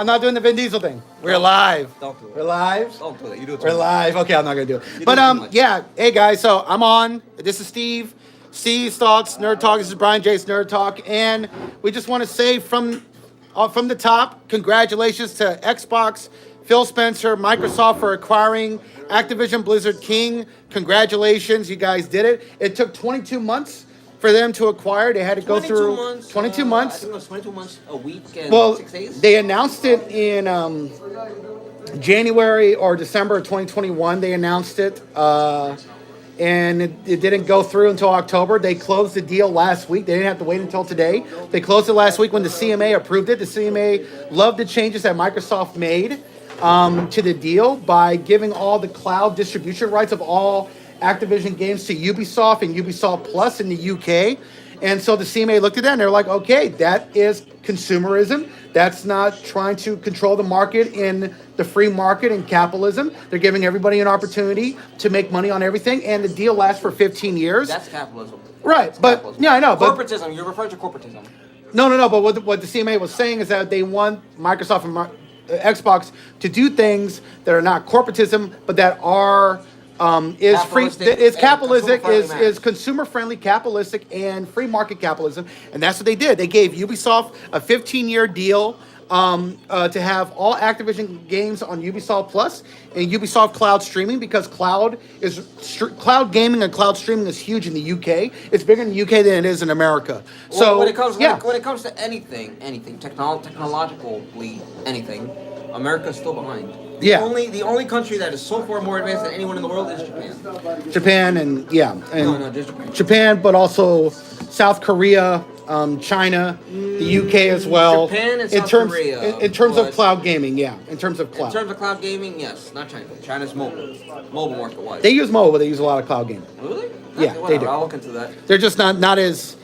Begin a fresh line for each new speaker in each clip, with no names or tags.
I'm not doing the Vin Diesel thing. We're live.
Don't do it.
We're live.
Don't do it. You do it.
We're live. Okay, I'm not gonna do it.
You
But
do it too much.
yeah. Hey guys, so I'm on. This is Steve. Steve's Thoughts Nerd Talk. This is Brian J's Nerd Talk, and we just want to say from the top, congratulations to Xbox, Phil Spencer, Microsoft for acquiring Activision Blizzard King. Congratulations, you guys did it. It took 22 months for them to acquire. They had to go
22
through
months,
22
I
months.
think it was 22 months, a week, and
Well,
6 days.
they announced it in January or December of 2021. They announced it, and it didn't go through until October. They closed the deal last week. They didn't have to wait until today. They closed it last week when the CMA approved it. The CMA loved the changes that Microsoft made to the deal by giving all the cloud distribution rights of all Activision games to Ubisoft and Ubisoft Plus in the UK. And so the CMA looked at that and they're like, okay, that is consumerism. That's not trying to control the market in the free market and capitalism. They're giving everybody an opportunity to make money on everything. And the deal lasts for 15 years.
That's capitalism.
Right.
That's
But
capitalism.
yeah, I know. But
Corporatism. You're referring to corporatism.
no. But what the CMA was saying is that they want Microsoft and Xbox to do things that are not corporatism, but that are is free, is capitalistic, is consumer friendly, capitalistic, and free market capitalism, and that's what they did. They gave Ubisoft a 15-year deal to have all Activision games on Ubisoft Plus and Ubisoft Cloud streaming, because cloud gaming and cloud streaming is huge in the UK. It's bigger in the UK than it is in America. So
Well, when it comes to anything, technologically anything, America's still behind. The only country that is so far more advanced than anyone in the world is Japan.
Japan and
No, just Japan.
Japan, but also South Korea, China, the UK as well.
Japan and South Korea.
In terms of cloud gaming, yeah. In terms of cloud.
In terms of cloud gaming, yes, not China. China's mobile market wise.
They use mobile, but they use a lot of cloud gaming.
Really?
Yeah,
Okay,
they do.
I'll look into that.
They're just not as.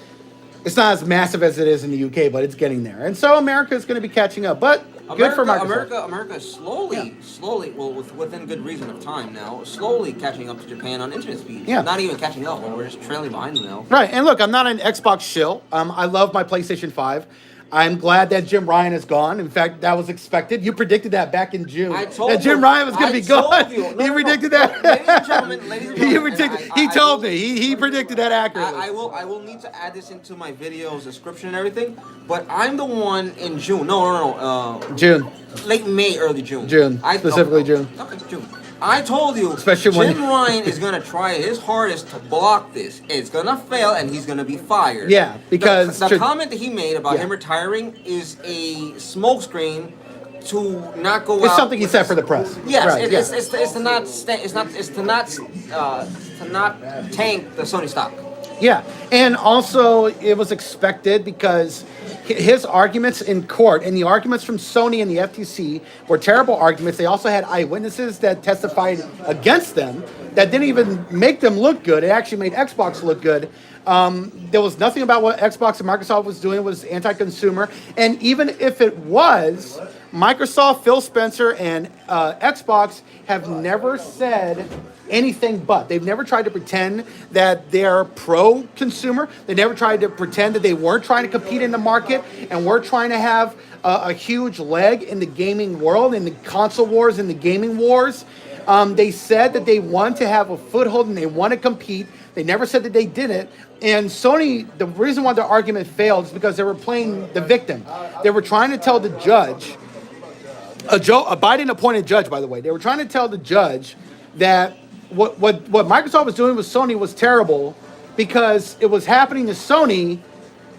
It's not as massive as it is in the UK, but it's getting there. And so America is going to be catching up. But good for Microsoft.
America is slowly, well, within good reason of time now, slowly catching up to Japan on internet speed.
Yeah.
Not even catching up, we're just trailing behind them now.
Right, and look, I'm not an Xbox shill. I love my PlayStation 5. I'm glad that Jim Ryan is gone. In fact, that was expected. You predicted that back in June.
I told
that Jim Ryan was going to be gone.
You
predicted that.
Ladies and gentlemen,
He told me. He predicted that accurately.
I will need to add this into my video's description and everything. But I'm the one in June. No.
June.
Late May, early June.
June. Specifically June.
Okay, June. I told you,
especially when
Jim Ryan is going to try his hardest to block this. It's going to fail, and he's going to be fired.
Yeah, because
the comment that he made about him retiring is a smokescreen to not go out.
It's something he said for the press.
Yes,
right,
it's to not tank the Sony stock.
Yeah, and also it was expected because his arguments in court and the arguments from Sony and the FTC were terrible arguments. They also had eyewitnesses that testified against them that didn't even make them look good. It actually made Xbox look good. There was nothing about what Xbox and Microsoft was doing was anti-consumer. And even if it was, Microsoft, Phil Spencer, and Xbox have never said anything but. They've never tried to pretend that they're pro-consumer. They never tried to pretend that they weren't trying to compete in the market and we're trying to have a huge leg in the gaming world, in the console wars, in the gaming wars. They said that they want to have a foothold and they want to compete. They never said that they didn't. And Sony, the reason why their argument failed is because they were playing the victim. They were trying to tell the judge, a Biden appointed judge, by the way, they were trying to tell the judge that what Microsoft was doing with Sony was terrible because it was happening to Sony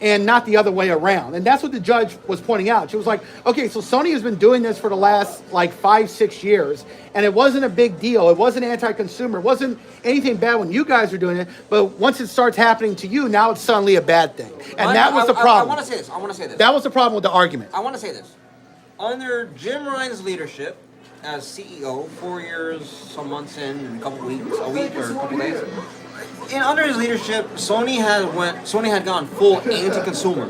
and not the other way around. And that's what the judge was pointing out. She was like, okay, so Sony has been doing this for the last 5-6 years, and it wasn't a big deal. It wasn't anti-consumer. It wasn't anything bad when you guys were doing it. But once it starts happening to you, now it's suddenly a bad thing. And that was the problem.
I want to say this.
That was the problem with the argument.
I want to say this. Under Jim Ryan's leadership as CEO, 4 years, some months in, a couple weeks, a week or a couple days. And under his leadership, Sony had gone full anti-consumer,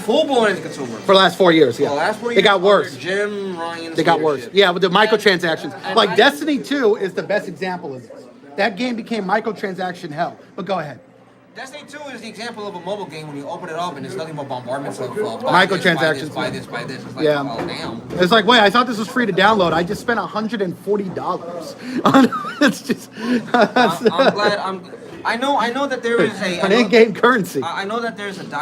full-blown anti-consumer
for the last 4 years. Yeah,
the last 4 years,
they got worse.
Jim Ryan's
they got
leadership.
worse. Yeah, with the microtransactions. Destiny 2 is the best example of this. That game became microtransaction hell. But go ahead.
Destiny 2 is the example of a mobile game when you open it up and it's nothing but bombardments of
Microtransactions.
Buy this. It's like,
Yeah.
oh, damn.
It's like, wait, I thought this was free to download. I just spent $140 on it's just
I'm glad. I know that there is
an in-game currency.
I know that there is not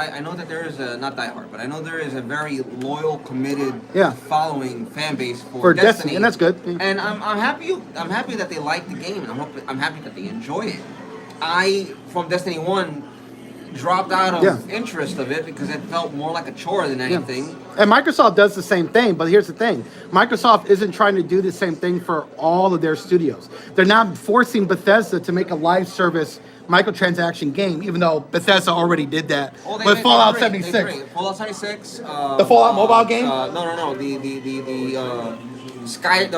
diehard, but I know there is a very loyal, committed following fan base for Destiny,
and that's good. Yeah.
And I'm happy that they like the game, and I'm happy that they enjoy it. I from Destiny 1 dropped out of interest of it because it felt more like a chore than anything.
Yeah. And Microsoft does the same thing, but here's the thing. Microsoft isn't trying to do the same thing for all of their studios. They're not forcing Bethesda to make a live service microtransaction game, even though Bethesda already did that with Fallout 76.
Fallout 76.
The Fallout mobile game?
No.
Skyrim?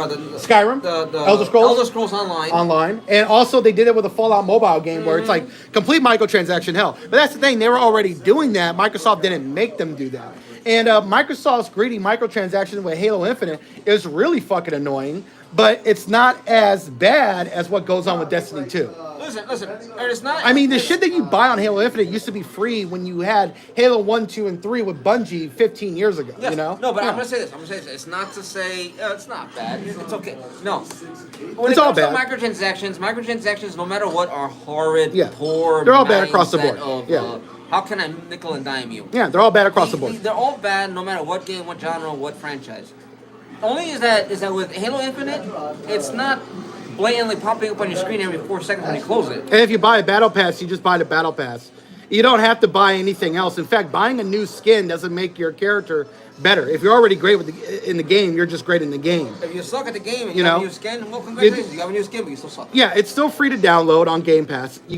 The
Elder Scrolls?
Elder Scrolls Online.
Online. And also they did it with a Fallout mobile game where it's like complete microtransaction hell. But that's the thing, they were already doing that. Microsoft didn't make them do that. And Microsoft's greedy microtransaction with Halo Infinite is really fucking annoying, but it's not as bad as what goes on with Destiny 2.
Listen, it's not.
I mean, the shit that you buy on Halo Infinite used to be free when you had Halo 1, 2, and 3 with Bungie 15 years ago,
yes.
you know?
No, but I'm going to say this. It's not to say it's not bad. It's okay. No. When
it's
it
all
comes
bad.
to microtransactions, no matter what, are horrid, poor.
They're all bad across the board.
How can I nickel and dime you?
Yeah, they're all bad across the board.
They're all bad no matter what game, what genre, what franchise. Only is that with Halo Infinite, it's not blatantly popping up on your screen every 4 seconds when you close it.
And if you buy a battle pass, you just buy the battle pass. You don't have to buy anything else. In fact, buying a new skin doesn't make your character better. If you're already great in the game, you're just great in the game.
If you suck at the game and you have a new skin, well, congratulations, you have a new skin, but you still suck.
Yeah, it's still free to download on Game Pass. The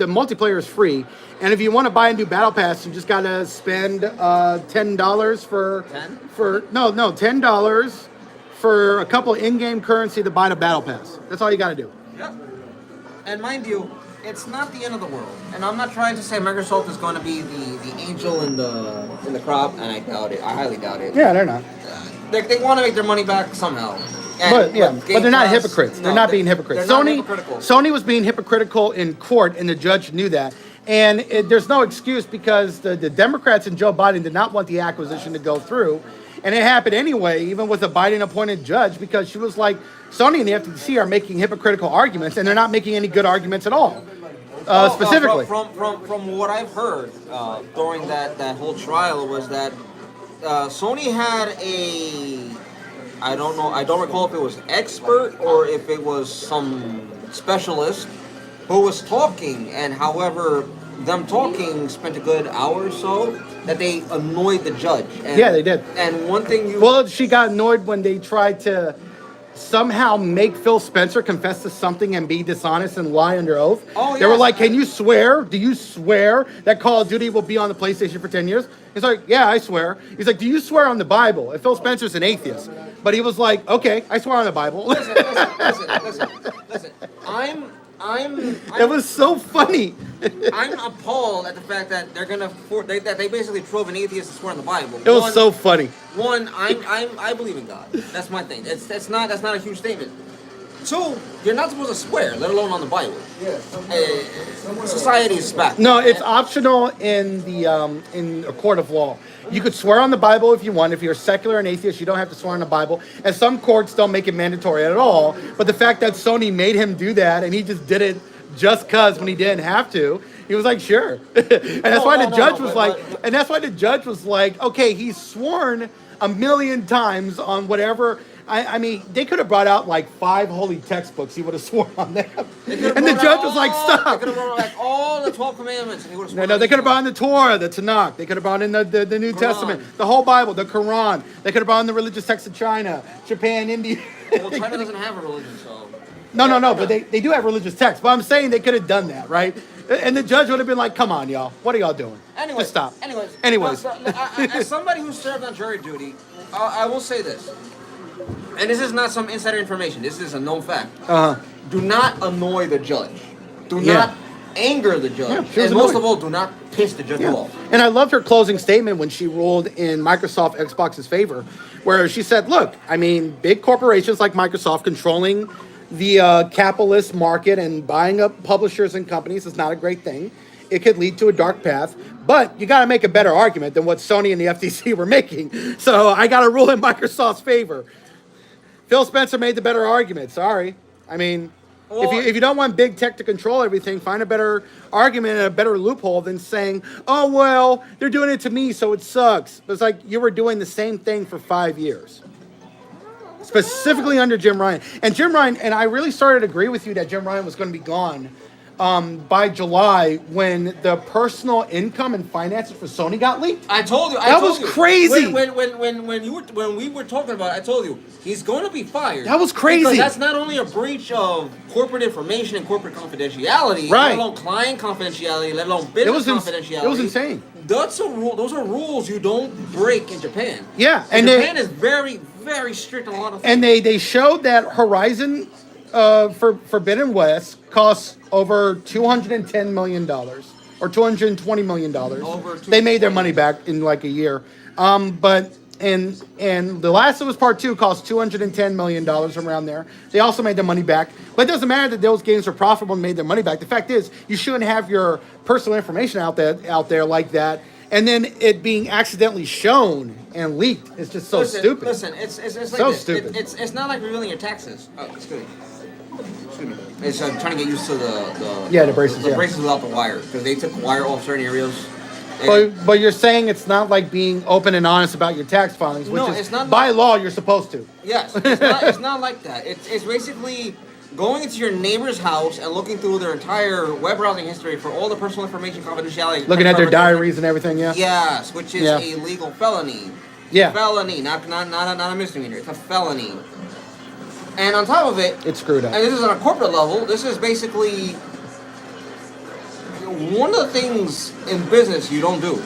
multiplayer is free, and if you want to buy a new battle pass, you just gotta spend $10 for $10 for a couple of in-game currency to buy the battle pass. That's all you gotta do.
Yep. And mind you, it's not the end of the world. And I'm not trying to say Microsoft is going to be the angel in the crop, and I doubt it. I highly doubt it.
Yeah, they're not.
They want to make their money back somehow.
But they're not hypocrites. They're not being hypocrites. Sony was being hypocritical in court, and the judge knew that. And there's no excuse because the Democrats and Joe Biden did not want the acquisition to go through. And it happened anyway, even with a Biden-appointed judge, because she was like, Sony and the FTC are making hypocritical arguments, and they're not making any good arguments at all. Specifically.
From what I've heard during that whole trial was that Sony had I don't recall if it was expert or if it was some specialist who was talking, and however them talking spent a good hour or so that they annoyed the judge. And,
yeah, they did.
And one thing
she got annoyed when they tried to somehow make Phil Spencer confess to something and be dishonest and lie under oath. They were like, can you swear? Do you swear that Call of Duty will be on the PlayStation for 10 years? He's like, yeah, I swear. He's like, do you swear on the Bible? And Phil Spencer's an atheist. But he was like, okay, I swear on the Bible.
Listen.
It was so funny.
I'm appalled at the fact that that they basically drove an atheist to swear on the Bible.
It was so funny.
One, I believe in God. That's my thing. That's not a huge statement. Two, you're not supposed to swear, let alone on the Bible. Society is back.
No, it's optional in a court of law. You could swear on the Bible if you want. If you're secular and atheist, you don't have to swear on the Bible. And some courts don't make it mandatory at all. But the fact that Sony made him do that and he just did it just cause when he didn't have to, he was like, sure. And that's why the judge was like, okay, he's sworn a million times on whatever. I mean, they could have brought out like 5 holy textbooks. He would have sworn on them. And the judge was like, stop.
They could have brought like all the 12 commandments. And he would have
no, they could have brought in the Torah, the Tanakh. They could have brought in the New Testament, the whole Bible, the Quran. They could have brought in the religious texts of China, Japan, India.
Well, China doesn't have a religion, so.
No, but they do have religious texts. But I'm saying they could have done that, right? And the judge would have been like, come on, y'all. What are y'all doing? Just stop. Anyways.
As somebody who served on jury duty, I will say this. And this is not some insider information. This is a known fact. Do not annoy the judge. Do not anger the judge. And most of all, do not piss the judge off.
And I loved her closing statement when she ruled in Microsoft Xbox's favor, where she said, look, I mean, big corporations like Microsoft controlling the capitalist market and buying up publishers and companies is not a great thing. it could lead to a dark path. But you got to make a better argument than what Sony and the FTC were making. So I got to rule in Microsoft's favor. Phil Spencer made the better argument. Sorry. I mean, if you don't want big tech to control everything, find a better argument and a better loophole than saying, oh, well, they're doing it to me, so it sucks. It's like you were doing the same thing for 5 years. Specifically under Jim Ryan. And Jim Ryan, and I really started to agree with you that Jim Ryan was going to be gone by July when the personal income and finances for Sony got leaked.
I told you.
That was crazy.
When we were talking about it, I told you he's going to be fired.
That was crazy.
Because that's not only a breach of corporate information and corporate confidentiality,
right.
let alone client confidentiality, let alone business confidentiality.
It was insane.
That's a rule. Those are rules you don't break in Japan.
Yeah,
and Japan is very, very strict on a lot of things.
And they showed that Horizon for Forbidden West costs over $210 million or $220 million. They made their money back in like a year. But The Last of Us Part 2 cost $210 million around there. They also made their money back. But it doesn't matter that those games are profitable and made their money back. The fact is, you shouldn't have your personal information out there like that. And then it being accidentally shown and leaked is just so stupid.
Listen, it's like
so stupid.
It's not like revealing your taxes. Oh, excuse me. It's trying to get used to the
braces.
The braces without the wire, because they took wire off certain areas.
But you're saying it's not like being open and honest about your tax filings, which is by law you're supposed to.
Yes, it's not like that. It's basically going into your neighbor's house and looking through their entire web browsing history for all the personal information, confidentiality.
Looking at their diaries and everything, yeah.
Yes, which is a legal felony.
Yeah.
Felony, not a misdemeanor. It's a felony. And on top of it,
it's screwed up.
And this is on a corporate level. This is basically one of the things in business you don't do.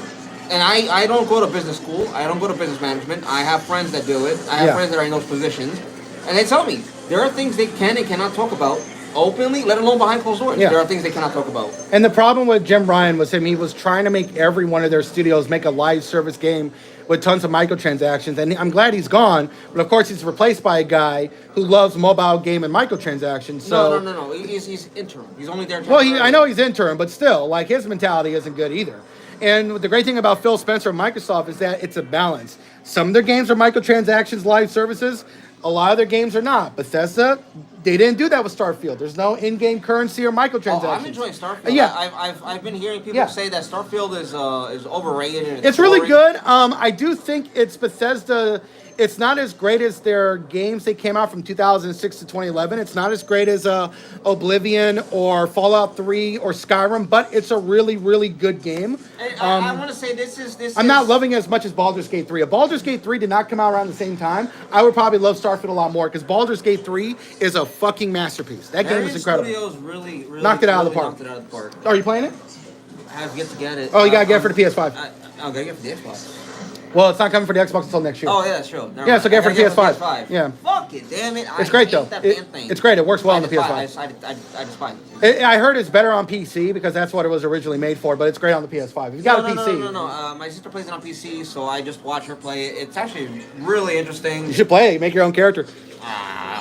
And I don't go to business school. I don't go to business management. I have friends that do it. I have friends that are in those positions. And they tell me there are things they can and cannot talk about openly, let alone behind closed doors. Yeah. There are things they cannot talk about.
And the problem with Jim Ryan was he was trying to make every one of their studios make a live service game with tons of microtransactions. And I'm glad he's gone, but of course he's replaced by a guy who loves mobile game and microtransactions. So
No. He's interim. He's only there. Well,
I know he's interim, but still, like, his mentality isn't good either. And the great thing about Phil Spencer and Microsoft is that it's a balance. Some of their games are microtransactions, live services. A lot of their games are not. Bethesda, they didn't do that with Starfield. There's no in-game currency or microtransactions.
I'm enjoying Starfield.
Yeah.
I've been hearing people say that Starfield is overrated. And
it's really good. I do think it's Bethesda. It's not as great as their games they came out from 2006 to 2011. It's not as great as Oblivion or Fallout 3 or Skyrim, but it's a really, really good game.
I want to say this.
I'm not loving it as much as Baldur's Gate 3. If Baldur's Gate 3 did not come out around the same time, I would probably love Starfield a lot more, because Baldur's Gate 3 is a fucking masterpiece. That game is incredible.
Studios really
knocked it out of the park. Are you playing it?
I have yet to get it.
Oh, you gotta get it for the PS5.
I'll get it for the Xbox.
Well, it's not coming for the Xbox until next year.
Oh, yeah, that's true.
So get it for the PS5. Yeah.
Fuck it, damn it.
It's great, though. It's great. It works well on the PS5.
I just buy it.
I heard it's better on PC, because that's what it was originally made for, but it's great on the PS5. If you got a PC.
No. My sister plays it on PC, so I just watch her play it. It's actually really interesting.
You should play it. Make your own character.
I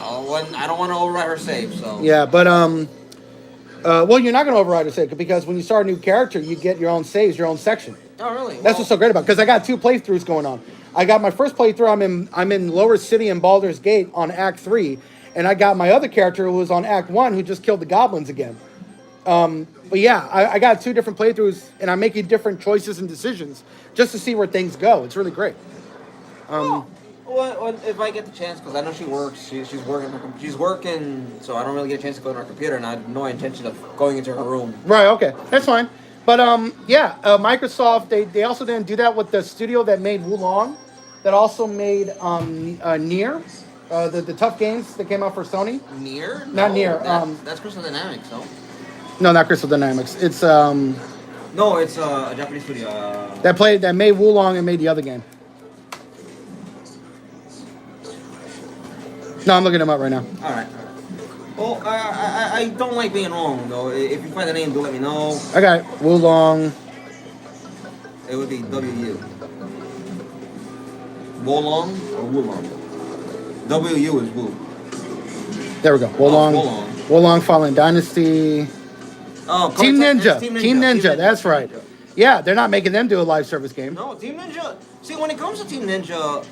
don't want to override her save, so.
Yeah, but, well, you're not going to override her save, because when you start a new character, you get your own saves, your own section.
Oh, really?
That's what's so great about it, because I got 2 playthroughs going on. I got my first playthrough, I'm in Lower City and Baldur's Gate on Act 3, and I got my other character who was on Act 1 who just killed the goblins again. But yeah, I got 2 different playthroughs, and I'm making different choices and decisions just to see where things go. It's really great.
Well, if I get the chance, because I know she works, she's working, so I don't really get a chance to go to her computer, and I have no intention of going into her room.
Right, okay, that's fine. But Microsoft, they also didn't do that with the studio that made Wulong, that also made Nier, the tough games that came out for Sony.
Nier?
Not Nier.
That's Crystal Dynamics, though.
No, not Crystal Dynamics. It's
No, it's a Japanese studio.
That made Wulong and made the other game. No, I'm looking them up right now.
All right. Well, I don't like being wrong, though. If you find the name, do let me know.
I got Wulong.
It would be W-U. Wulong or Wulong? W-U is Wu.
There we go. Wulong. Wulong Fallen Dynasty.
Oh,
Team
Koei Tech-
Ninja.
it's
Team Ninja. That's right.
Ninja.
Yeah, they're not making them do a live service game.
No, Team Ninja. See, when it comes to Team Ninja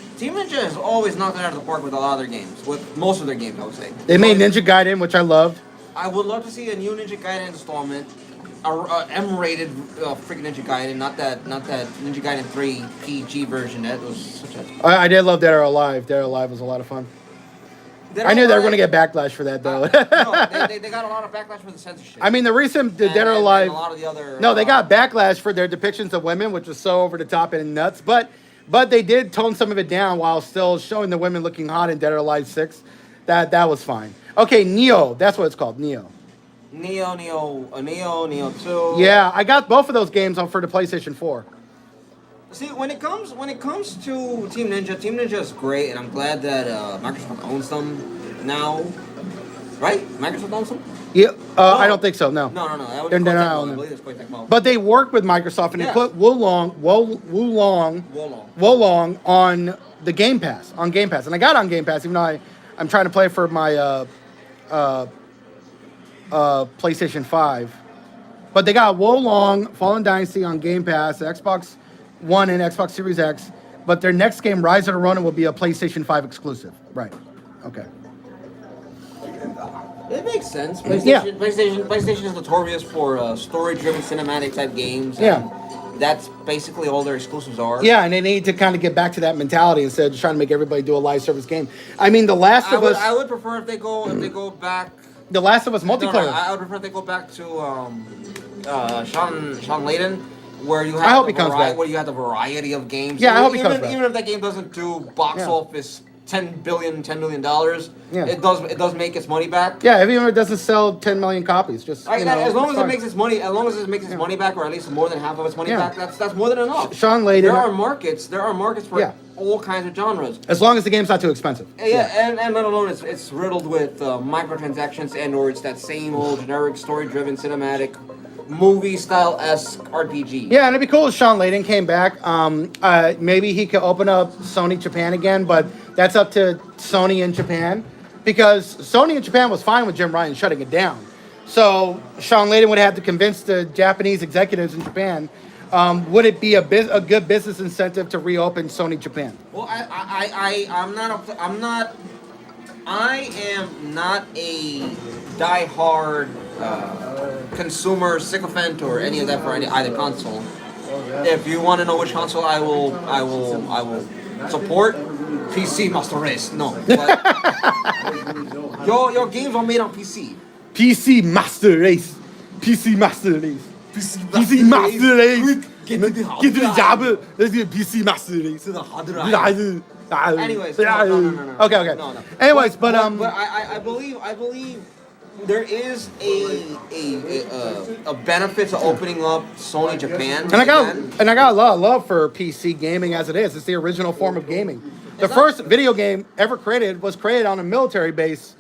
has always knocked it out of the park with a lot of their games. With most of their games, I would say.
They made Ninja Gaiden, which I loved.
I would love to see a new Ninja Gaiden installment, a M-rated freaking Ninja Gaiden, not that Ninja Gaiden 3 PG version. That was such a.
I did love Dead or Alive. Dead or Alive was a lot of fun. I knew they were going to get backlash for that, though.
No, they got a lot of backlash for the censorship.
I mean, the recent Dead or
And
Alive.
a lot of the other.
No, they got backlash for their depictions of women, which was so over the top and nuts. But they did tone some of it down while still showing the women looking hot in Dead or Alive 6. That was fine. Okay, Neo. That's what it's called, Neo.
Neo 2.
Yeah, I got both of those games for the PlayStation 4.
See, when it comes to Team Ninja is great, and I'm glad that Microsoft owns them now. Right? Microsoft owns them?
Yeah, I don't think so. No.
No. That would
They're
be
not
Koei
on
Tecmo. I
them.
believe it's Koei Tecmo.
But they work with Microsoft, and they
Yeah.
put Wolong on the Game Pass, and I got it on Game Pass, even though I'm trying to play for my PlayStation 5. But they got Wolong, Fallen Dynasty on Game Pass, Xbox One and Xbox Series X. But their next game, Rise of the Ronin, will be a PlayStation 5 exclusive. Right. Okay.
It makes sense.
Yeah.
PlayStation is notorious for story-driven cinematic type games.
Yeah.
That's basically all their exclusives are.
Yeah, and they need to kind of get back to that mentality instead of just trying to make everybody do a live service game. I mean, The Last of Us.
I would prefer if they go back.
The Last of Us multiplayer.
No, I would prefer if they go back to Sean Layden, where you have
I hope he comes back.
where you have the variety of games.
Yeah, I hope he
even
comes back.
Even if that game doesn't do box
Yeah.
office $10 million,
Yeah.
it does make its money back.
Yeah, even if it doesn't sell 10 million copies, just
As long as
fine.
it makes its money, money back, or at least more than half of its money
Yeah.
back, that's more than enough.
Sean Layden.
There are markets for
Yeah.
all kinds of genres.
As long as the game's not too expensive.
Yeah, and let alone it's riddled with microtransactions or it's that same old generic story-driven cinematic movie-style-esque RPG.
Yeah, and it'd be cool if Sean Layden came back. Maybe he could open up Sony Japan again, but that's up to Sony in Japan. Because Sony in Japan was fine with Jim Ryan shutting it down. So Sean Layden would have to convince the Japanese executives in Japan, would it be a good business incentive to reopen Sony Japan?
Well, I am not a die-hard consumer sycophant or any of that for either console. If you want to know which console I will support, PC Master Race. No, but your games are made on PC.
PC Master Race. PC Master Race. PC Master Race. Get to the job. Let's get PC Master Race.
Anyways, no.
Okay.
No.
Anyways, but
I believe there is a benefit to opening up Sony Japan.
and I got a lot of love for PC gaming as it is. It's the original form of gaming. The first video game ever created was created on a military base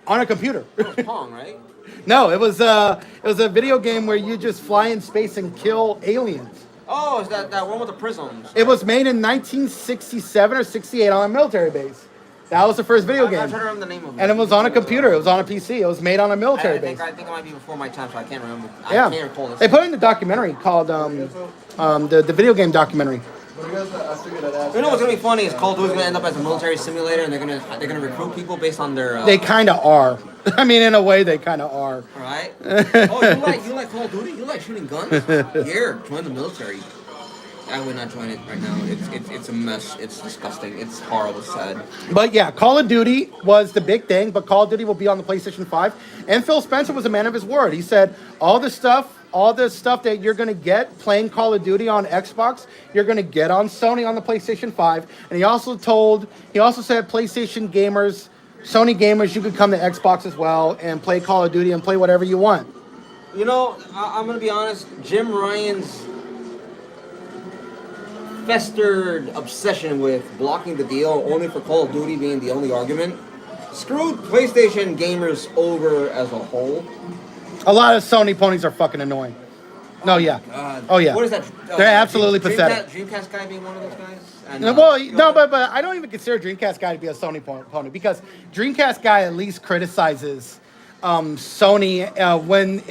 on a computer.
It was Pong, right?
No, it was a video game where you just fly in space and kill aliens.
Oh, is that one with the prisms?
It was made in 1967 or 68 on a military base. That was the first video
I'm
game.
trying to remember the name of it.
And it was on a computer. It was on a PC. It was made on a military base.
I think it might be before my time, so I can't remember.
Yeah.
I can't recall this.
They put it in the documentary called the video game documentary.
You know what's gonna be funny is Call of Duty's gonna end up as a military simulator, and they're gonna recruit people based on their.
They kind of are. I mean, in a way, they kind of are.
Right? Oh, you like Call of Duty? You like shooting guns? Here, join the military. I would not join it right now. It's a mess. It's disgusting. It's horrible, sad.
But yeah, Call of Duty was the big thing, but Call of Duty will be on the PlayStation 5. And Phil Spencer was a man of his word. He said, all the stuff that you're going to get playing Call of Duty on Xbox, you're going to get on Sony on the PlayStation 5. And he also said PlayStation gamers, Sony gamers, you could come to Xbox as well and play Call of Duty and play whatever you want.
You know, I'm going to be honest, Jim Ryan's festered obsession with blocking the deal only for Call of Duty being the only argument screwed PlayStation gamers over as a whole.
A lot of Sony ponies are fucking annoying. No, yeah. Oh, yeah.
What is that?
They're absolutely pathetic.
Dreamcast guy being one of those guys? And,
but I don't even consider Dreamcast guy to be a Sony pony because Dreamcast guy at least criticizes Sony when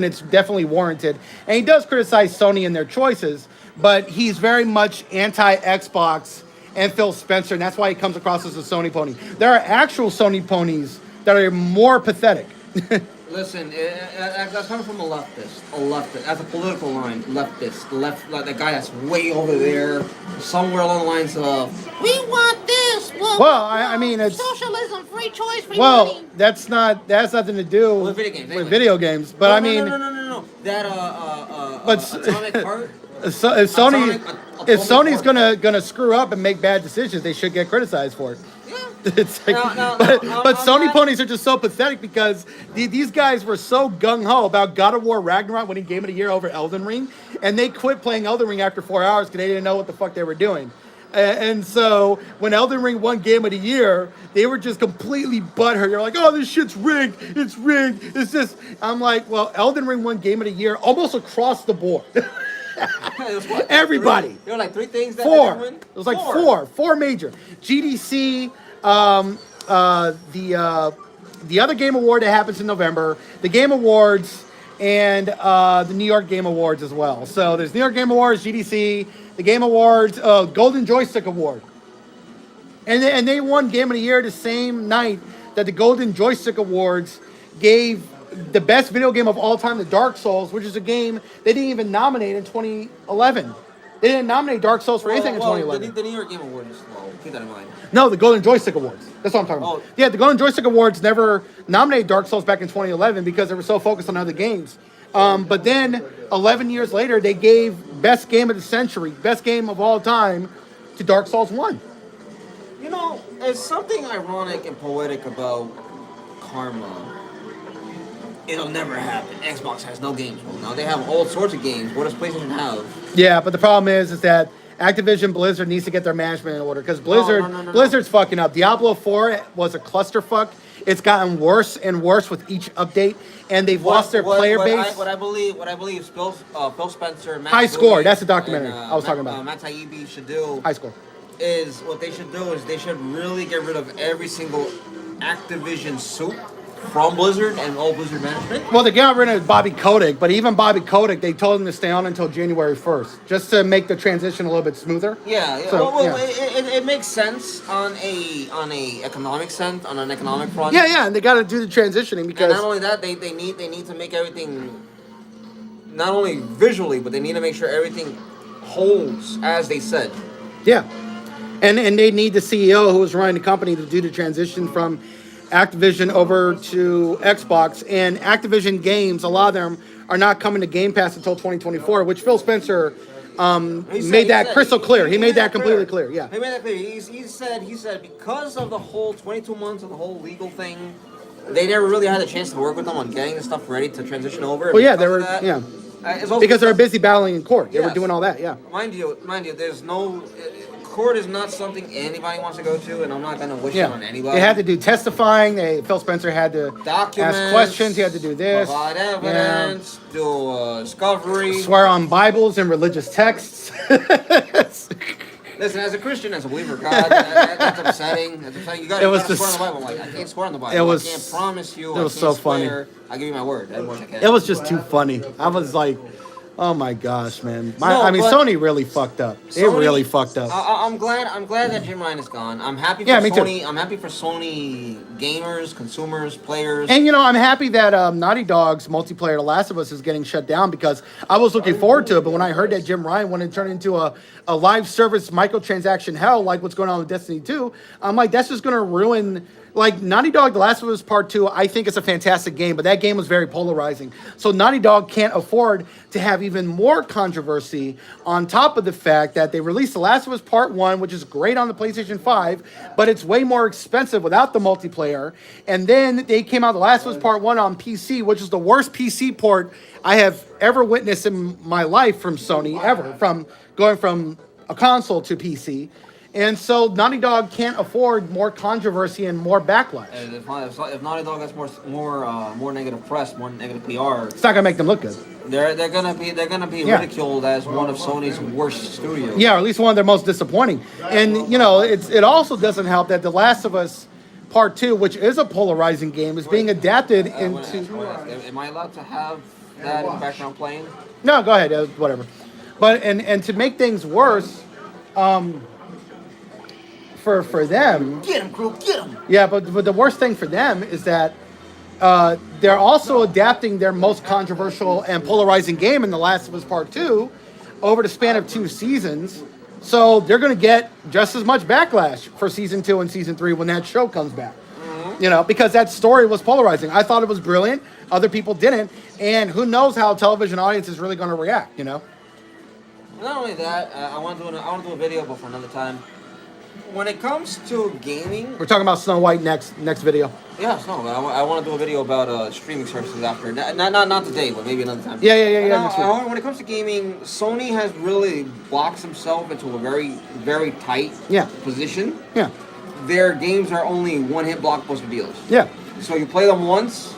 it's definitely warranted, and he does criticize Sony and their choices, but he's very much anti Xbox and Phil Spencer, and that's why he comes across as a Sony pony. There are actual Sony ponies that are more pathetic.
Listen, that's coming from a leftist. That's a political line, leftist. Like the guy that's way over there, somewhere along the lines of, we want this.
Well, I mean, it's
socialism, free choice, free
well,
money.
that's nothing to do
With video games.
with
Anyway.
video games. But I mean,
No. That
But
atomic heart.
so if Sony
Atomic
if Sony's
heart.
gonna screw up and make bad decisions, they should get criticized for it.
Yeah.
It's like, but Sony ponies are just so pathetic because these guys were so gung ho about God of War Ragnarok winning Game of the Year over Elden Ring, and they quit playing Elden Ring after 4 hours because they didn't know what the fuck they were doing. And so when Elden Ring won Game of the Year, they were just completely butthurt. They're like, "Oh, this shit's rigged. It's rigged. It's just." I'm like, "Well, Elden Ring won Game of the Year almost across the board." Everybody.
There were like 3 things that
Four.
they win?
It was like four major. GDC, the other Game Award that happens in November, the Game Awards, and the New York Game Awards as well. So there's New York Game Awards, GDC, the Game Awards, Golden Joystick Award. And they won Game of the Year the same night that the Golden Joystick Awards gave the best video game of all time to Dark Souls, which is a game they didn't even nominate in 2011. They didn't nominate Dark Souls for anything in 2011.
The New York Game Award is slow. Keep that in mind.
No, the Golden Joystick Awards. That's what I'm talking about.
Oh.
Yeah, the Golden Joystick Awards never nominated Dark Souls back in 2011 because they were so focused on other games. But then 11 years later, they gave Best Game of the Century, Best Game of all time to Dark Souls 1.
You know, there's something ironic and poetic about karma. It'll never happen. Xbox has no games. Well, now they have all sorts of games. What does PlayStation have?
Yeah, but the problem is that Activision Blizzard needs to get their management in order because Blizzard's fucking up. Diablo 4 was a clusterfuck. It's gotten worse and worse with each update, and they've lost their player base.
What I believe, Phil Spencer, Matt
High Score.
Booty,
That's the documentary
and,
I was talking about.
Matt Taibbi should do.
High Score.
Is what they should do is they should really get rid of every single Activision soup from Blizzard and all Blizzard management.
Well, they got rid of Bobby Kotick, but even Bobby Kotick, they told him to stay on until January 1st, just to make the transition a little bit smoother.
Yeah.
So,
well,
yeah.
It makes sense on an economic front.
Yeah, and they got to do the transitioning because
And not only that, they need to make everything not only visually, but they need to make sure everything holds as they said.
yeah, and they need the CEO who was running the company to do the transition from Activision over to Xbox. And Activision games, a lot of them are not coming to Game Pass until 2024, which Phil Spencer made that crystal clear. He made that completely clear. Yeah.
He made that clear. He said because of the whole 22 months of the whole legal thing, they never really had a chance to work with them on getting the stuff ready to transition over.
Well, yeah, they were. Yeah. Because they were busy battling in court. They were doing all that. Yeah.
Mind you, there's no. Court is not something anybody wants to go to, and I'm not going to wish it on anybody.
They had to do testifying. Phil Spencer had to
Documents,
ask questions. He had to do this.
Provide evidence. Do discovery.
Swear on Bibles and religious texts.
Listen, as a Christian, as a believer of God, that's upsetting. That's upsetting. You got to swear on the Bible. I'm like, I can't swear on the Bible. I can't promise you.
It was so funny.
I give you my word.
It was just too funny. I was like, oh my gosh, man. Sony really fucked up. They really fucked up.
I'm glad that Jim Ryan is gone. I'm happy for Sony. I'm happy for Sony gamers, consumers, players.
And I'm happy that Naughty Dog's multiplayer The Last of Us is getting shut down because I was looking forward to it. But when I heard that Jim Ryan wanted to turn it into a live service microtransaction hell like what's going on with Destiny 2, I'm like, that's just going to ruin. Like, Naughty Dog, The Last of Us Part 2, I think it's a fantastic game, but that game was very polarizing. So Naughty Dog can't afford to have even more controversy on top of the fact that they released The Last of Us Part 1, which is great on the PlayStation 5, but it's way more expensive without the multiplayer. And then they came out The Last of Us Part 1 on PC, which is the worst PC port I have ever witnessed in my life from Sony, ever, from going from a console to PC. And so Naughty Dog can't afford more controversy and more backlash.
And if Naughty Dog has more negative press, more negative PR,
it's not gonna make them look good.
They're gonna be ridiculed as one of Sony's worst studios.
Yeah, or at least one of their most disappointing. And it also doesn't help that The Last of Us Part 2, which is a polarizing game, is being adapted
I wanna
into.
ask, am I allowed to have that in the background playing?
No, go ahead, whatever. But and to make things worse, for them,
Get him, crew, get him!
yeah. But the worst thing for them is that they're also adapting their most controversial and polarizing game in The Last of Us Part 2 over the span of 2 seasons. So they're going to get just as much backlash for season 2 and season 3 when that show comes back. You know, because that story was polarizing. I thought it was brilliant. Other people didn't. And who knows how a television audience is really going to react, you know?
Not only that, I want to do a video, but for another time. When it comes to gaming,
We're talking about Snow White next video.
yes, no, but I want to do a video about streaming services after. Not today, but maybe another time.
Yeah.
Now,
next week.
when it comes to gaming, Sony has really boxed himself into a very, very tight position.
Yeah.
Their games are only one-hit blockbuster deals.
Yeah.
So you play them once,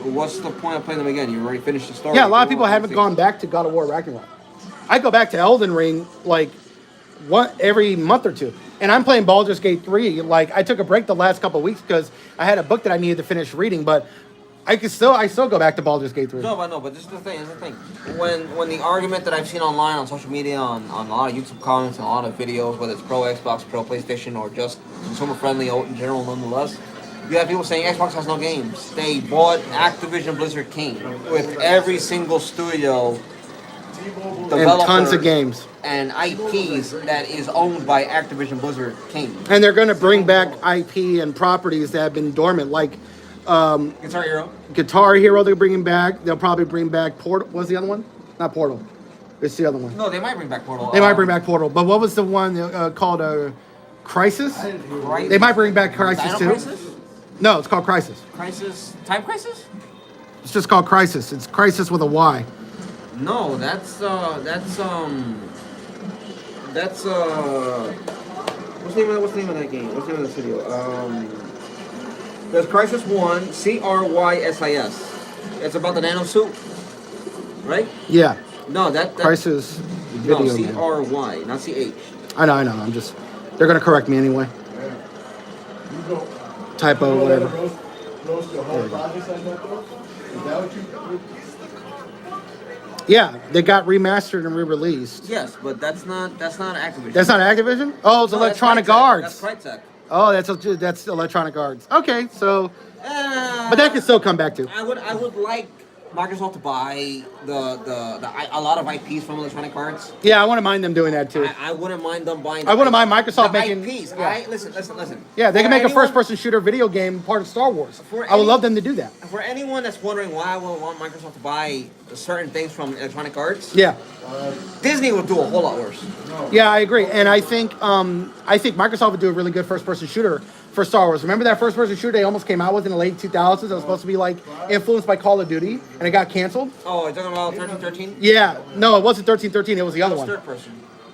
what's the point of playing them again? You already finished the story.
Yeah, a lot of people haven't gone back to God of War Ragnarok. I go back to Elden Ring like every month or two. And I'm playing Baldur's Gate 3. Like, I took a break the last couple of weeks because I had a book that I needed to finish reading, but I still go back to Baldur's Gate 3.
No, but this is the thing. When the argument that I've seen online on social media, on a lot of YouTube comments and a lot of videos, whether it's pro Xbox, pro PlayStation, or just consumer friendly in general, nonetheless, you have people saying Xbox has no games. They bought Activision Blizzard King with every single studio,
And
developer,
tons of games.
and IPs that is owned by Activision Blizzard King.
And they're going to bring back IP and properties that have been dormant, like
Guitar Hero.
Guitar Hero. They're bringing back. They'll probably bring back Portal. What's the other one? Not Portal. It's the other one.
No, they might bring back Portal.
They might bring back Portal. But what was the one called Crisis?
Right.
They might bring back Crisis
Dino
too.
Crisis?
No, it's called Crisis.
Crisis? Time Crisis?
It's just called Crisis. It's Crisis with a Y.
No, that's what's the name of that game? What's the name of the studio? There's Crisis 1, Crysis. It's about the nano suit, right?
Yeah.
No, that
Crisis
no,
video game.
CRY, not CH.
I know. I'm just. They're gonna correct me anyway. Typo, whatever. Yeah, they got remastered and re-released.
Yes, but that's not Activision.
That's not Activision? Oh, it's
No, that's
Electronic
Crytek.
Arts.
That's Crytek.
Oh, that's Electronic Arts. Okay, so, but that can still come back to.
I would like Microsoft to buy a lot of IPs from Electronic Arts.
Yeah, I wouldn't mind them doing that too.
I wouldn't mind them buying.
I wouldn't mind Microsoft
the
making.
IPs.
Yeah.
Listen.
Yeah, they
For
can make a
anyone-
first-person shooter video game part of Star Wars.
For
I would
any-
love them to do that.
For anyone that's wondering why I would want Microsoft to buy certain things from Electronic Arts,
Yeah,
Disney would do a whole lot worse.
yeah, I agree, and I think Microsoft would do a really good first-person shooter for Star Wars. Remember that first-person shooter they almost came out with in the late 2000s? That was supposed to be like influenced by Call of Duty, and it got canceled.
Oh, you're talking about 1313?
Yeah, no, it wasn't 1313. It was the other one.
Third person.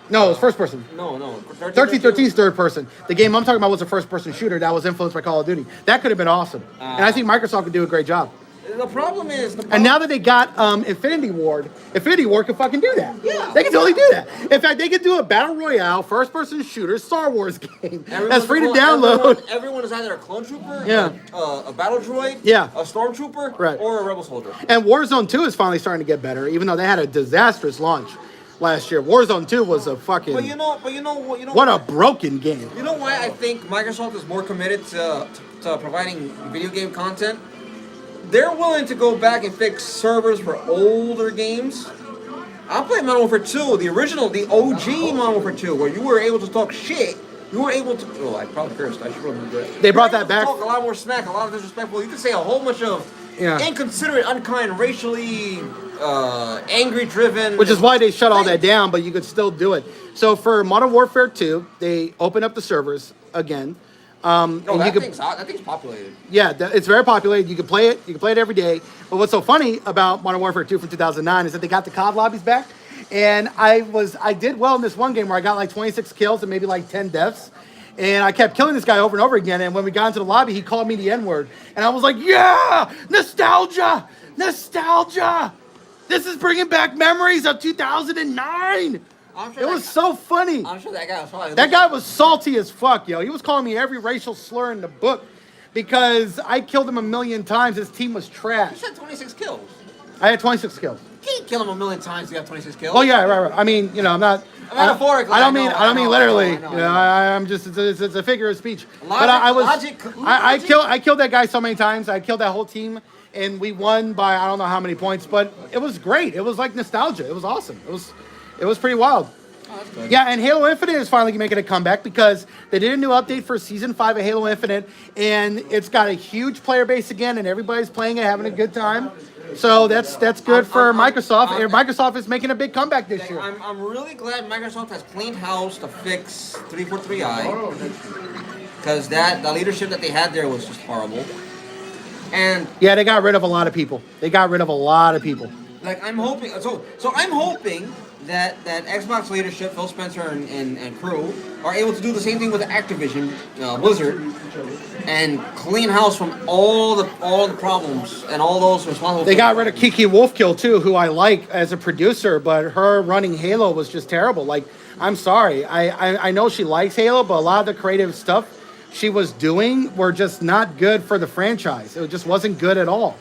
No, it was first person.
No.
1313 is third person. The game I'm talking about was a first person shooter that was influenced by Call of Duty. That could have been awesome. And I think Microsoft could do a great job.
The problem is.
And now that they got Infinity Ward can fucking do that.
Yeah.
They can totally do that. In fact, they could do a Battle Royale, first person shooter, Star Wars game that's free to download.
Everyone is either a clone trooper,
Yeah.
a battle droid,
Yeah.
a stormtrooper,
Right.
or a rebel soldier.
And Warzone 2 is finally starting to get better, even though they had a disastrous launch last year. Warzone 2 was a fucking.
But you know
What a broken game.
You know why I think Microsoft is more committed to providing video game content? They're willing to go back and fix servers for older games. I played Modern Warfare 2, the original, the OG Modern Warfare 2, where you were able to talk shit. You were able to. Oh, I probably cursed. I should probably do that.
They brought
You were
that
able
back.
to talk a lot more smack, a lot of disrespectful. You could say a whole bunch of
Yeah.
inconsiderate, unkind, racially angry-driven.
Which is why they shut all that down, but you could still do it. So for Modern Warfare 2, they opened up the servers again.
No,
and
that
you could,
thing's populated.
yeah, it's very populated. You can play it. You can play it every day. But what's so funny about Modern Warfare 2 from 2009 is that they got the COD lobbies back. And I did well in this one game where I got like 26 kills and maybe like 10 deaths. And I kept killing this guy over and over again. And when we got into the lobby, he called me the N-word. And I was like, yeah, nostalgia, nostalgia. This is bringing back memories of 2009. It was so funny.
I'm sure that guy was probably.
That guy was salty as fuck, yo. He was calling me every racial slur in the book because I killed him a million times. His team was
You
trash.
said 26 kills.
I had 26 kills.
You can't kill him a million times. You have 26 kills.
Oh yeah, right. I mean, you know, I'm not.
Metaphorically,
I don't mean. I don't mean literally.
I know.
You know, I'm just. It's a figure of speech.
Logic,
But I was.
logic.
I killed that guy so many times. I killed that whole team, and we won by I don't know how many points. But it was great. It was like nostalgia. It was awesome. It was pretty wild.
Oh, that's good.
Yeah, and Halo Infinite is finally making a comeback because they did a new update for Season 5 of Halo Infinite, and it's got a huge player base again, and everybody's playing it, having a good time. So that's good for Microsoft. And Microsoft is making a big comeback this year.
I'm really glad Microsoft has cleaned house to fix 343i because the leadership that they had there was just horrible. And
Yeah, they got rid of a lot of people.
like I'm hoping I'm hoping that Xbox leadership, Phil Spencer and crew, are able to do the same thing with Activision Blizzard and clean house from all the problems and all those responsible.
They got rid of Kiki Wolfkill too, who I like as a producer, but her running Halo was just terrible. Like, I'm sorry, I know she likes Halo, but a lot of the creative stuff she was doing were just not good for the franchise. It just wasn't good at all.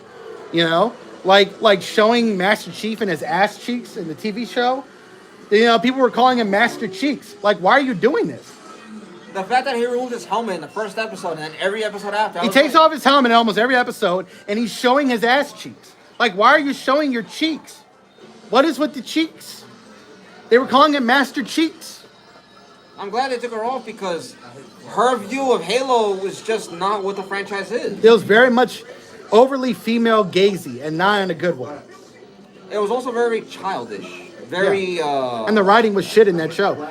You know, like showing Master Chief in his ass cheeks in the TV show. You know, people were calling him Master Cheeks. Like, why are you doing this?
The fact that he removed his helmet in the first episode and then every episode after.
He takes off his helmet in almost every episode, and he's showing his ass cheeks. Like, why are you showing your cheeks? What is with the cheeks? They were calling him Master Cheeks.
I'm glad they took her off because her view of Halo was just not what the franchise is.
It was very much overly female gazy, and not in a good way.
It was also very childish. Very,
And the writing was shit in that show.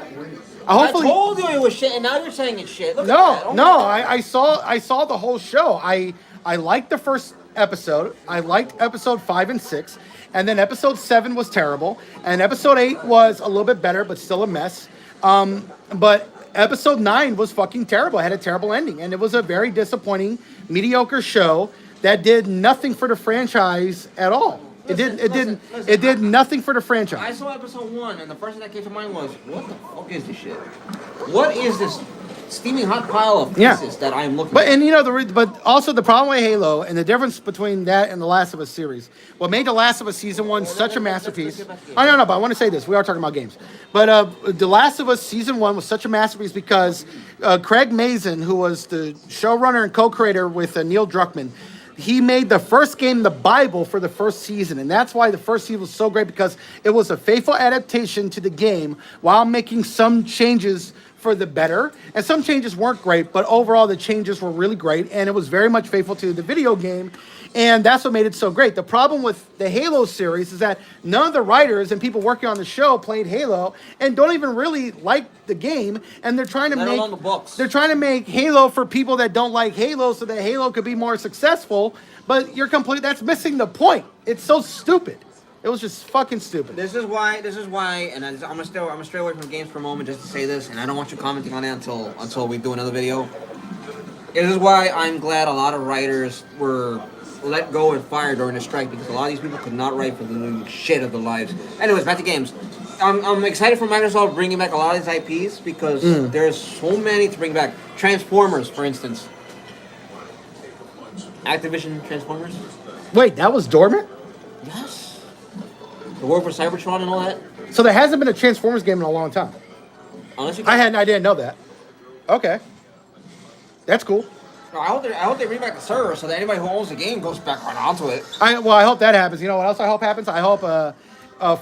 I told you it was shit, and now you're saying it's shit. Look at that.
No, I saw the whole show. I liked the first episode. I liked episode 5 and 6, and then episode 7 was terrible, and episode 8 was a little bit better, but still a mess. But episode 9 was fucking terrible. It had a terrible ending, and it was a very disappointing, mediocre show that did nothing for the franchise at all. It did nothing for the franchise.
I saw episode 1, and the first thing that came to mind was, what the fuck is this shit? What is this steaming hot pile of pieces that I'm looking at?
And you know, but also the problem with Halo and the difference between that and the Last of Us series, what made the Last of Us season 1 such a masterpiece. I don't know, but I want to say this. We are talking about games, but the Last of Us season 1 was such a masterpiece because Craig Mazin, who was the showrunner and co-creator with Neil Druckmann, he made the first game the Bible for the first season. And that's why the first season was so great, because it was a faithful adaptation to the game while making some changes for the better. And some changes weren't great, but overall the changes were really great. And it was very much faithful to the video game. And that's what made it so great. The problem with the Halo series is that none of the writers and people working on the show played Halo and don't even really like the game. And they're trying to make Halo for people that don't like Halo so that Halo could be more successful. But that's missing the point. It's so stupid. It was just fucking stupid.
This is why, and I'm gonna stray away from games for a moment just to say this, and I don't want you commenting on it until we do another video. This is why I'm glad a lot of writers were let go and fired during the strike, because a lot of these people could not write for the shit of their lives. Anyways, back to games. I'm excited for Microsoft bringing back a lot of these IPs because there's so many to bring back. Transformers, for instance. Activision Transformers.
Wait, that was dormant?
Yes. The War for Cybertron and all that.
So there hasn't been a Transformers game in a long time.
Honestly,
I didn't know that. Okay, that's cool.
I hope they bring back the server so that anybody who owns the game goes back right onto it.
I hope that happens. You know what else I hope happens? I hope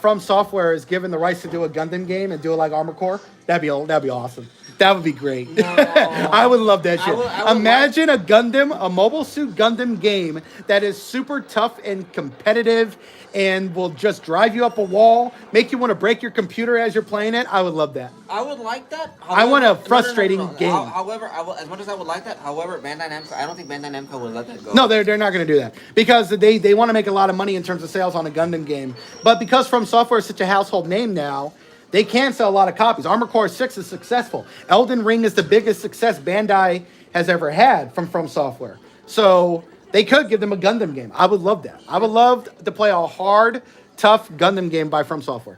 From Software is given the rights to do a Gundam game and do it like Armored Core. That'd be awesome. That would be great. No. I would love that shit. Imagine a Gundam, a Mobile Suit Gundam game that is super tough and competitive and will just drive you up a wall, make you want to break your computer as you're playing it. I would love that.
I would like that. However,
I want a frustrating game.
However, as much as I would like that, Bandai Namco, I don't think Bandai Namco would let that go.
No, they're not going to do that because they want to make a lot of money in terms of sales on a Gundam game. But because From Software is such a household name now, they can sell a lot of copies. Armored Core 6 is successful. Elden Ring is the biggest success Bandai has ever had from Software. So they could give them a Gundam game. I would love that. I would love to play a hard, tough Gundam game by From Software.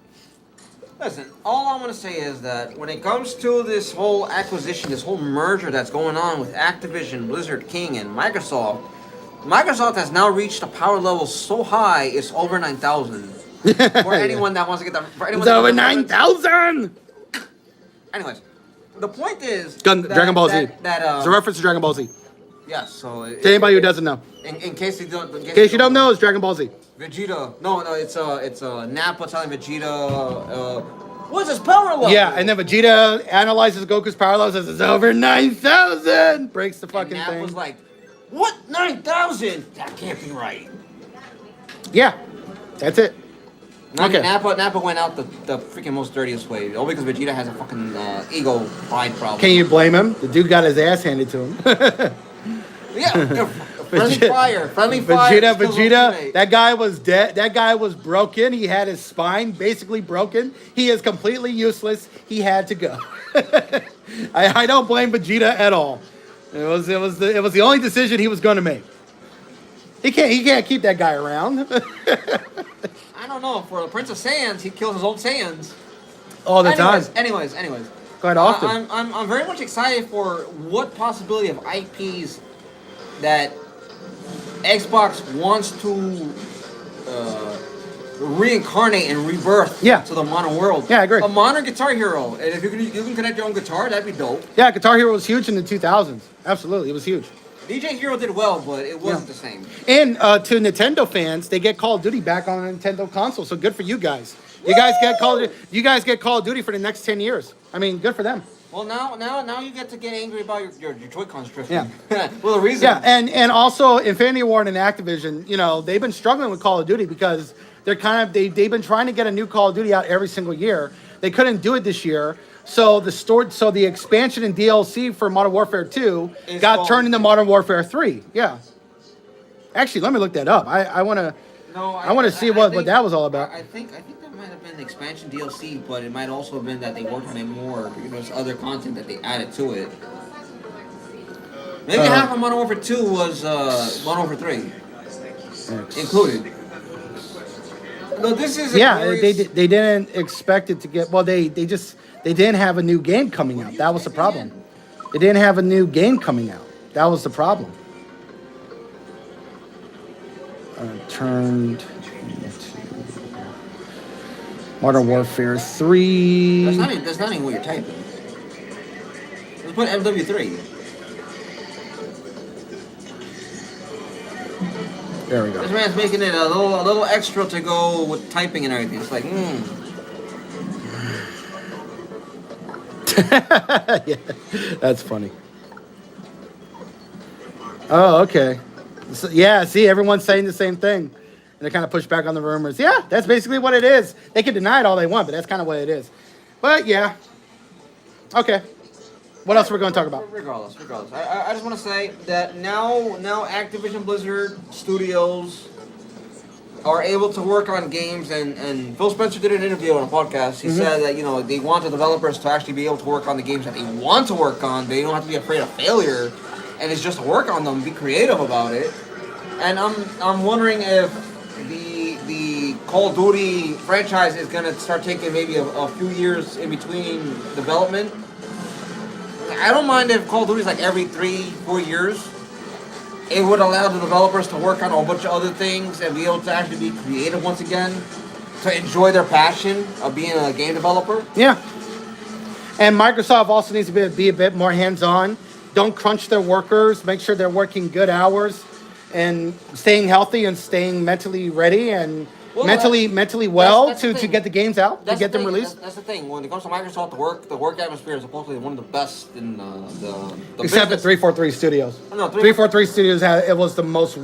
Listen, all I'm going to say is that when it comes to this whole acquisition, this whole merger that's going on with Activision, Blizzard King, and Microsoft, Microsoft has now reached a power level so high it's over 9,000. For anyone that wants to get that, for anyone
It's
that
over
wants to-
9,000.
Anyways, the point is
Dragon Ball Z.
That,
It's a reference to Dragon Ball Z.
yes. So
To anybody who doesn't know.
in case you don't,
In case you don't know, it's Dragon Ball Z.
Vegeta. No, it's Nappa telling Vegeta. What's his power level?
Yeah, and then Vegeta analyzes Goku's power level, says it's over 9,000. Breaks the
and
fucking
Nappa
thing.
was like, "What 9,000? That can't be right."
Yeah, that's it. Okay.
Nappa went out the freaking most dirtiest way. All because Vegeta has a fucking ego pride problem.
Can you blame him? The dude got his ass handed to him.
Yeah. Friendly fire.
Vegeta, that guy was dead. That guy was broken. He had his spine basically broken. He is completely useless. He had to go. I don't blame Vegeta at all. It was the only decision he was going to make. He can't keep that guy around.
I don't know. For the Prince of Saiyans, he kills his own Saiyans.
All the time.
Anyways.
Quite often.
I'm very much excited for what possibility of IPs that Xbox wants to reincarnate and rebirth to the modern world.
Yeah, I agree.
A modern Guitar Hero, and if you can connect your own guitar, that'd be dope.
Yeah, Guitar Hero was huge in the 2000s. Absolutely, it was huge.
DJ Hero did well, but it wasn't the same.
And to Nintendo fans, they get Call of Duty back on a Nintendo console. So good for you guys. You guys get Call of Duty for the next 10 years. I mean, good for them.
Well, now you get to get angry about your Joy-Cons drifting.
Yeah.
Well, the reason.
Yeah, and also Infinity Ward and Activision, they've been struggling with Call of Duty because they've been trying to get a new Call of Duty out every single year. They couldn't do it this year. So the expansion and DLC for Modern Warfare 2 got turned into Modern Warfare 3. Yeah. Actually, let me look that up. I want to see what that was all about.
I think that might have been the expansion DLC, but it might also have been that they worked on it more because there's other content that they added to it. Maybe half of Modern Warfare 2 was Modern Warfare 3 included. No, this is
they didn't expect it to get they didn't have a new game coming out. That was the problem. They didn't have a new game coming out. That was the problem. Turned into Modern Warfare 3.
That's not even what you're typing. Let's put MW3.
There we go.
This man's making it a little extra to go with typing and everything. It's like,
Yeah, that's funny. Oh, okay. So, yeah, see, everyone's saying the same thing. And they kind of push back on the rumors. Yeah, that's basically what it is. They can deny it all they want, but that's kind of what it is. But, yeah. Okay. What else are we going to talk about?
Regardless. I just want to say that now Activision Blizzard Studios are able to work on games, and Phil Spencer did an interview on a podcast. He said that they want the developers to actually be able to work on the games that they want to work on. They don't have to be afraid of failure, and it's just to work on them, be creative about it. And I'm wondering if the Call of Duty franchise is gonna start taking maybe a few years in between development. I don't mind if Call of Duty is like every 3-4 years. It would allow the developers to work on a bunch of other things and be able to actually be creative once again, to enjoy their passion of being a game developer.
Yeah. And Microsoft also needs to be a bit more hands-on. Don't crunch their workers. Make sure they're working good hours and staying healthy and staying mentally ready and mentally well to get the games out, to get them released.
That's the thing. When it comes to Microsoft, the work atmosphere is supposedly one of the best in the
except at 343 Studios.
No,
343 Studios it was the most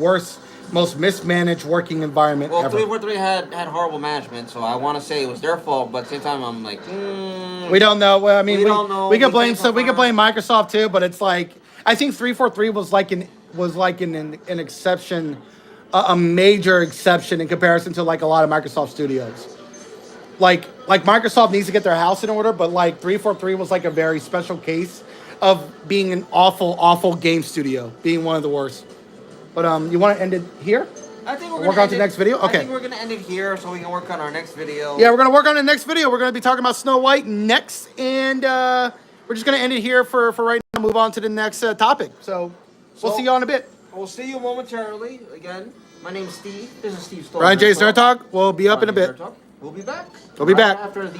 mismanaged working environment ever.
343 had horrible management, so I want to say it was their fault, but at the same time I'm like,
we don't know. Well, I mean, we
don't know.
We can blame Microsoft too, but it's like I think 343 was like an exception. A major exception in comparison to like a lot of Microsoft studios. Like Microsoft needs to get their house in order, but like 343 was like a very special case of being an awful game studio, being one of the worst. But you want to end it here?
I think we're
Work on to the next video?
I
Okay.
think we're gonna end it here so we can work on our next video.
Yeah, we're going to work on the next video. We're going to be talking about Snow White next. And we're just going to end it here for right now. Move on to the next topic. So we'll see you all in a bit.
We'll see you momentarily. Again, my name's Steve. This is Steve Stolz.
Ryan J. Nerd Talk. We'll be up in a bit.
We'll be back.
We'll be
right
back.
after the